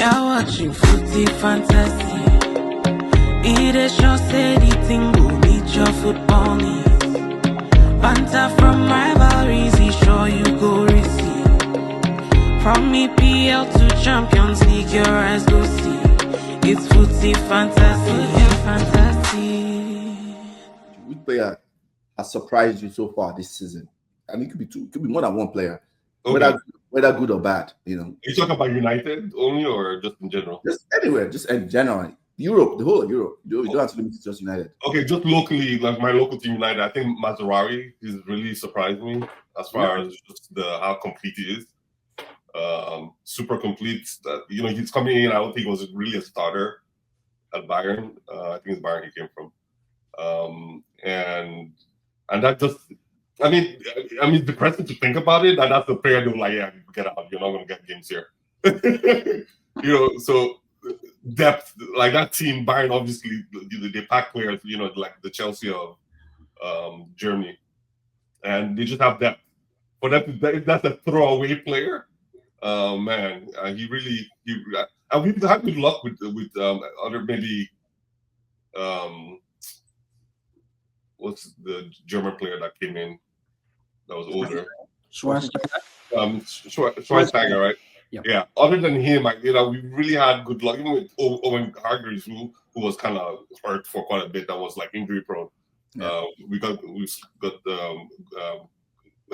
You're watching Footy Fantasy. It is your steady thing will meet your football needs. Banter from rivalries, he sure you go receive. From EPL to Champions League, your eyes go see. It's Footy Fantasy, fantasy. Which player has surprised you so far this season? I mean, it could be two, it could be more than one player. Okay. Whether good or bad, you know. You talk about United only, or just in general? Just anywhere, just in general. Europe, the whole of Europe. You don't have to limit it to just United. Okay, just locally, like my local team, United. I think Mazraoui has really surprised me as far as just how complete he is. Super complete. He's coming in. I don't think he was really a starter at Bayern. I think it's Bayern he came from. And that just, I mean, it's depressing to think about it. That's the player they're like, yeah, get out. You're not going to get games here. So depth, like that team, Bayern, obviously, they pack players, like the Chelsea of Germany. And they just have depth. For that, that's a throwaway player. Man, we've had good luck with other maybe what's the German player that came in that was older? Schweinsteiger, right? Yeah. Other than him, we really had good luck. Even with Owen Hargreaves, who was kind of hurt for quite a bit, that was like injury prone. Yeah. We got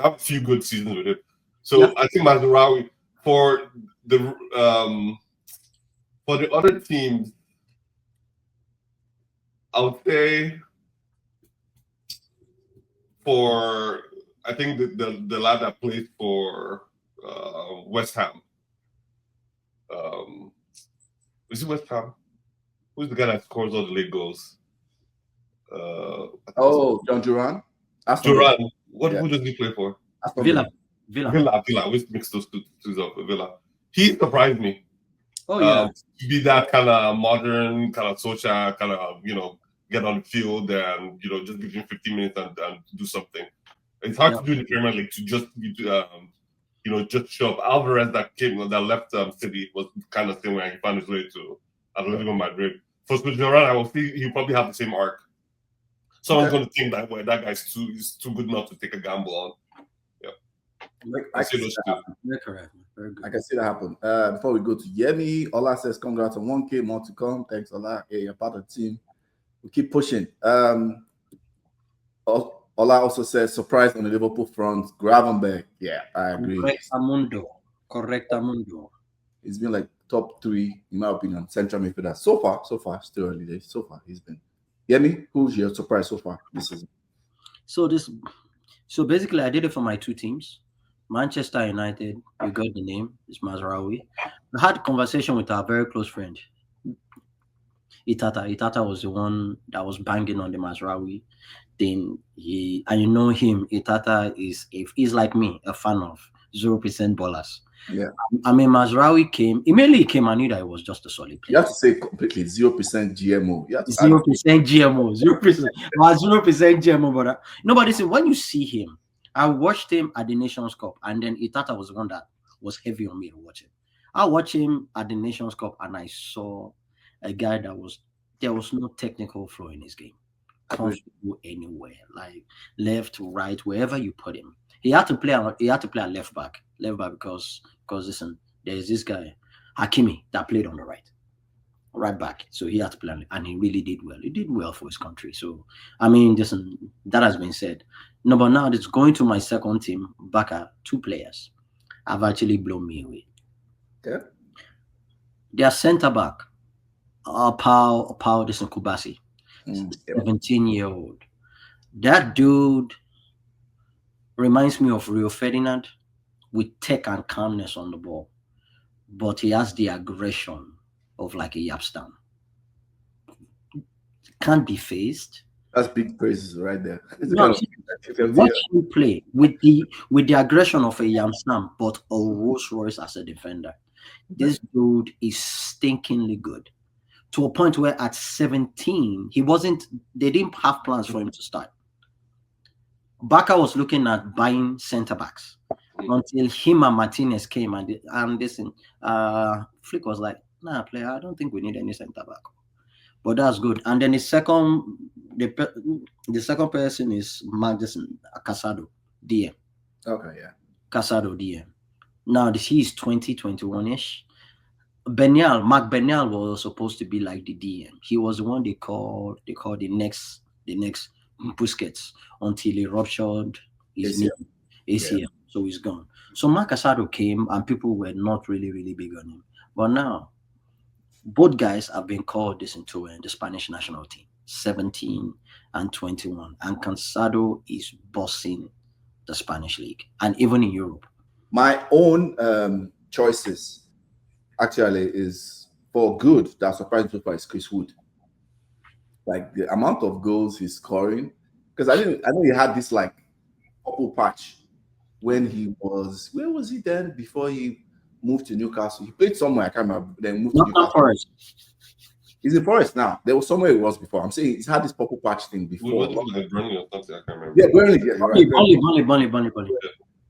have a few good seasons with it. So I think Mazraoui for the other teams, I would say I think the lad that played for West Ham. Is it West Ham? Who's the guy that scores all the late goals? John Duran. Duran. Who does he play for? Villa. We mixed those two up. Villa. He surprised me. Oh yeah. To be that kind of modern, kind of social, kind of get on the field and just give him 15 minutes and do something. It's hard to do in the Premier League to just just show up. Alvarez that left City was kind of thing where he found his way to Atletico Madrid. For Duran, I will see he'll probably have the same arc. Someone's going to think that that guy's too good not to take a gamble on. Yeah, I can see that happen. Correct. Very good. I can see that happen. Before we go to Yemi, Ola says congrats on 1K, more to come. Thanks, Ola. Yeah, you're part of the team. We keep pushing. Ola also says surprise on the Liverpool front. Gravenberch. Yeah, I agree. Correctamundo. He's been like top 3, in my opinion, central midfielder. So far, still early days. So far, he's been. Yemi, who's your surprise so far this season? So basically, I did it for my 2 teams. Manchester United, you got the name, it's Mazraoui. I had a conversation with our very close friend, Itata. Itata was the one that was banging on the Mazraoui thing. And you know him, Itata he's like me, a fan of 0% ballers. Yeah. I mean, Mazraoui immediately came, I knew that it was just a solid player. You have to say completely 0% GMO. 0% GMO, 0% GMO, brother. No, but listen, when you see him, I watched him at the Nations Cup, and then Itata was the one that was heavy on me to watch him. I watched him at the Nations Cup, and I saw a guy there was no technical flow in his game. Can't go anywhere, like left, right, wherever you put him. He had to play a left back because listen, there's this guy Hakimi that played on the right back, so he had to play, and he really did well. He did well for his country. So I mean, listen, that has been said. No, but now it's going to my second team. Baka, 2 players have actually blown me away. Okay. Their centre back, Pau Kubasi, 17-year-old. That dude reminds me of Rio Ferdinand with tech and calmness on the ball, but he has the aggression of like a Yapstam. Can't be phased. That's big praises right there. Watch him play with the aggression of a Yapstam, but a Rolls Royce as a defender. This dude is stinkingly good. To a point where at 17, they didn't have plans for him to start. Barca was looking at buying center backs until him and Martinez came and listen, Flick was like, nah, player, I don't think we need any centre back. But that's good. And then the second person is Magdison Casado, DM. Okay, yeah. Casado, DM. Now he is 2021-ish. Mark Benial was supposed to be like the DM. He was the one they called the next Busquets until he ruptured his knee ACL. So he's gone. So Mark Casado came and people were not really, really big on him. But now both guys have been called this into the Spanish national team, 17 and 21. And Cansado is bossing the Spanish league and even in Europe. My own choices actually is for good that surprised me so far is Chris Wood. Like the amount of goals he's scoring, because I know he had this like purple patch when he was, where was he then before he moved to Newcastle? He played somewhere, I can't remember, then moved to Newcastle. Forest. He's in Forest now. There was somewhere he was before. I'm saying he's had this purple patch thing before. Burnley or something, I can't remember. Yeah, Burnley. Yeah, you're right. Burnley.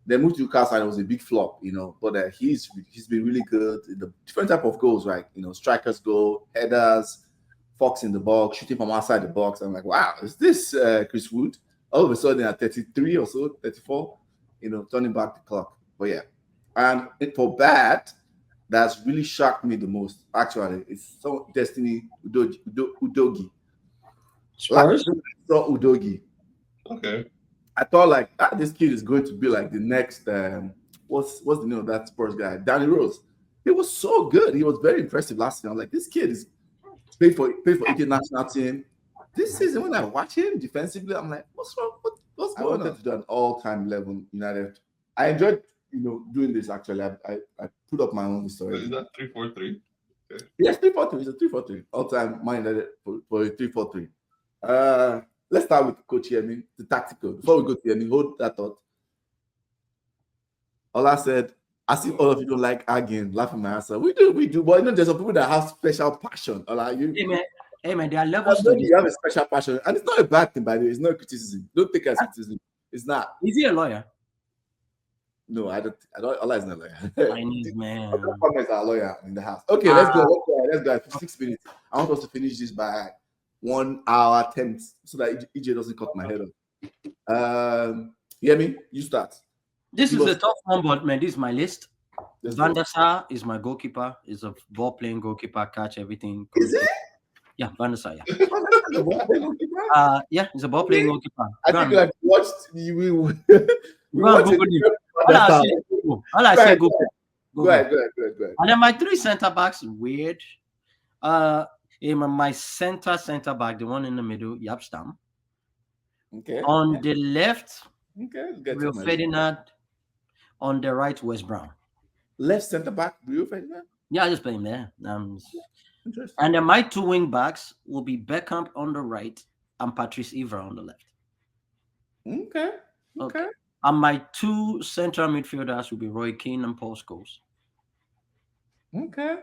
They moved to Newcastle and it was a big flop, you know. But he's been really good. The different type of goals, right? You know, strikers goal, headers, fox in the box, shooting from outside the box. I'm like, wow, is this Chris Wood? All of a sudden at 33 or so, 34, you know, turning back the clock. But yeah, and for bad, that's really shocked me the most. Actually, it's so Destiny Udogi. Spurs? Udogi. Okay. I thought like this kid is going to be like the next what's the name of that Spurs guy? Danny Rose. He was so good. He was very impressive last year. I'm like, this kid is paid for international team. This season when I watch him defensively, I'm like, what's wrong? What's going on? I wanted to do an all-time 11 United. I enjoyed doing this actually. I put up my own story. Is that 3-4-3? Okay. Yes, 3-4-3. It's a 3-4-3. All-time Man United for a 3-4-3. Let's start with Coach Yemi, the tactical. Before we go to Yemi, hold that thought. Ola said, I see all of you don't like arguing, laughing my answer. We do, but there's some people that have special passion. Ola, Hey man, there are levels to this. You have a special passion, and it's not a bad thing, by the way. It's not criticism. Don't take it as criticism. It's not. Is he a lawyer? No, I don't. Ola is not a lawyer. Chinese man. Is a lawyer in the house. Okay, let's go. For 6 minutes. I want us to finish this by 1 hour 10 so that EJ doesn't cut my head off. Yemi, you start. This is a tough one, but man, this is my list. Van der Sar is my goalkeeper. Is a ball-playing goalkeeper, catch everything. Is it? Yeah, Van der Sar, yeah. Yeah, he's a ball-playing goalkeeper. I think I've watched you. All I say, Google. Go ahead. And then my three centre-backs, weird. My center back, the one in the middle, Yapstam. Okay. On the left, Rio Ferdinand. On the right, West Brown. Left centre back, Rio Ferdinand? Yeah, I just play him there. Interesting. And then my two wing backs will be Beckham on the right and Patrice Evra on the left. Okay. And my two central midfielders will be Roy Keane and Paul Scholes. Okay.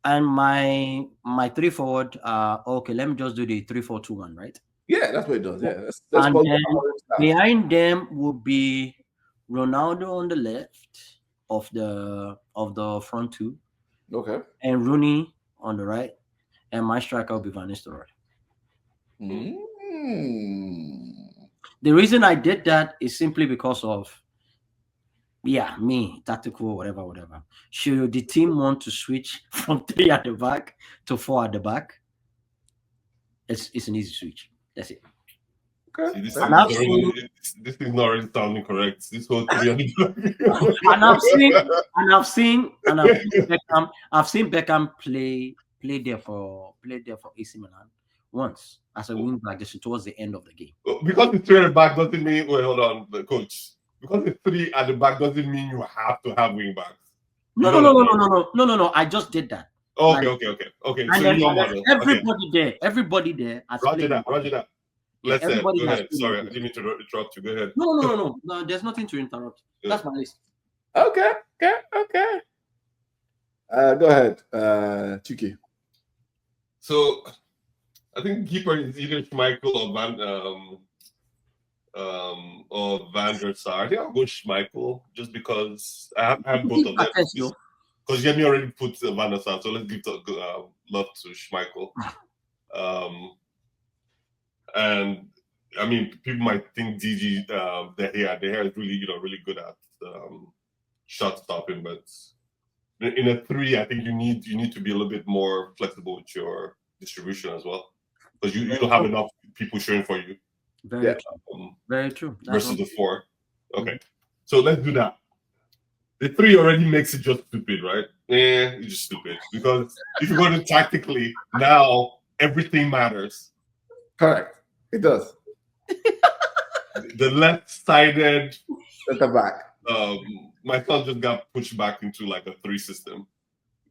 And my three forward, okay, let me just do the 3-4-2-1, right? Yeah, that's what it does. Yeah. That's and then behind them will be Ronaldo on the left of the front two. Okay. And Rooney on the right. And my striker will be Van Nistelrooy. The reason I did that is simply because of me, tactical, whatever. Should the team want to switch from 3 at the back to 4 at the back? It's an easy switch. That's it. Okay. See, this is not really sounding correct. This whole 3 at the back. I've seen Beckham play there for AC Milan once as a wing back just towards the end of the game. Because it's 3 at the back doesn't mean hold on, the coach. Because it's 3 at the back doesn't mean you have to have wing backs. No. I just did that. Okay. And then everybody there. Roger that. Let's go ahead. Sorry, I didn't mean to interrupt you. Go ahead. No. There's nothing to interrupt. Yeah. That's my list. Okay. Go ahead, Chuky. So, I think keeper is either Schmeichel or Van der Sar. I think I'll go Schmeichel just because I have both of them. because Yemi already put Van der Sar, so let's give love to Schmeichel. And I mean, people might think DG De Gea is really really good at shot stopping, but in a 3, I think you need to be a little bit more flexible with your distribution as well, because you don't have enough people shooting for you. Very true. Very true. Versus the 4. Okay, so let's do that. The 3 already makes it just stupid, right? It's just stupid, because if you go to tactically, now everything matters. Correct. It does. The left-sided center back. My son just got pushed back into like a 3 system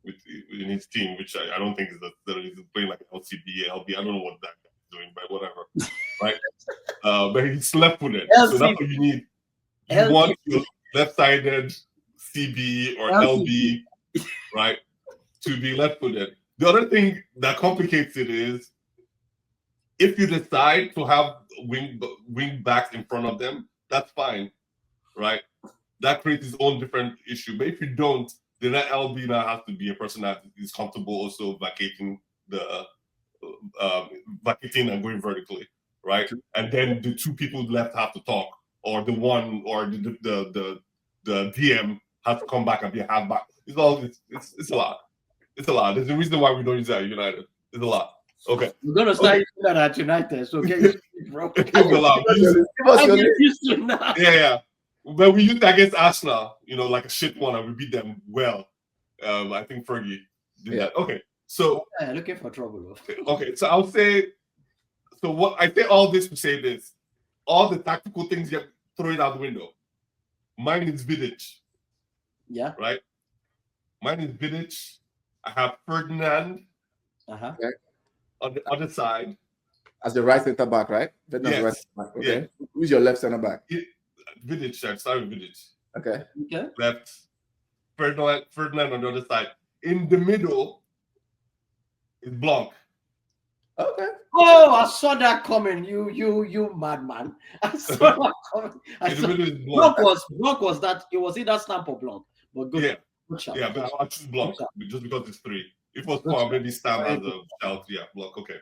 in his team, which I don't think is that he's playing like LCB, LB. I don't know what that guy is doing, but whatever, right? But he's left-footed, so that's what you need. You want your left-sided CB or LB, right, to be left-footed. The other thing that complicates it is if you decide to have wing backs in front of them, that's fine, right? That creates its own different issue. But if you don't, then that LB now has to be a person that is comfortable also vacating and going vertically, right? And then the 2 people left have to talk, or the one or the DM has to come back and be a halfback. It's a lot. It's a lot. There's a reason why we don't use that at United. It's a lot. Okay. We're gonna start using that at United, so get used to it, bro. It's a lot. I'm used to it now. Yeah. But we used that against Arsenal, like a shit one, and we beat them well. I think Fergie did that. Okay, so looking for trouble. Okay, so I'll say. So what I say all this to say this: all the tactical things you throw it out the window. Mine is Vidic. Yeah. Right. Mine is Vidic. I have Ferdinand. Okay. On the other side. As the right center back, right? Yes. Right center back. Okay. Yeah. Who's your left center back? Vidic. I'm sorry, Vidic. Okay. Left. Ferdinand on the other side. In the middle is Blanc. Okay. Oh, I saw that coming. You madman. I saw that coming. Blanc was that. It was either Stamp or Blanc. But good. Yeah. Good shot. Yeah, but I'll choose Blanc just because it's 3. If it was Paul, maybe Stamp as a shout. Yeah, Blanc. Okay.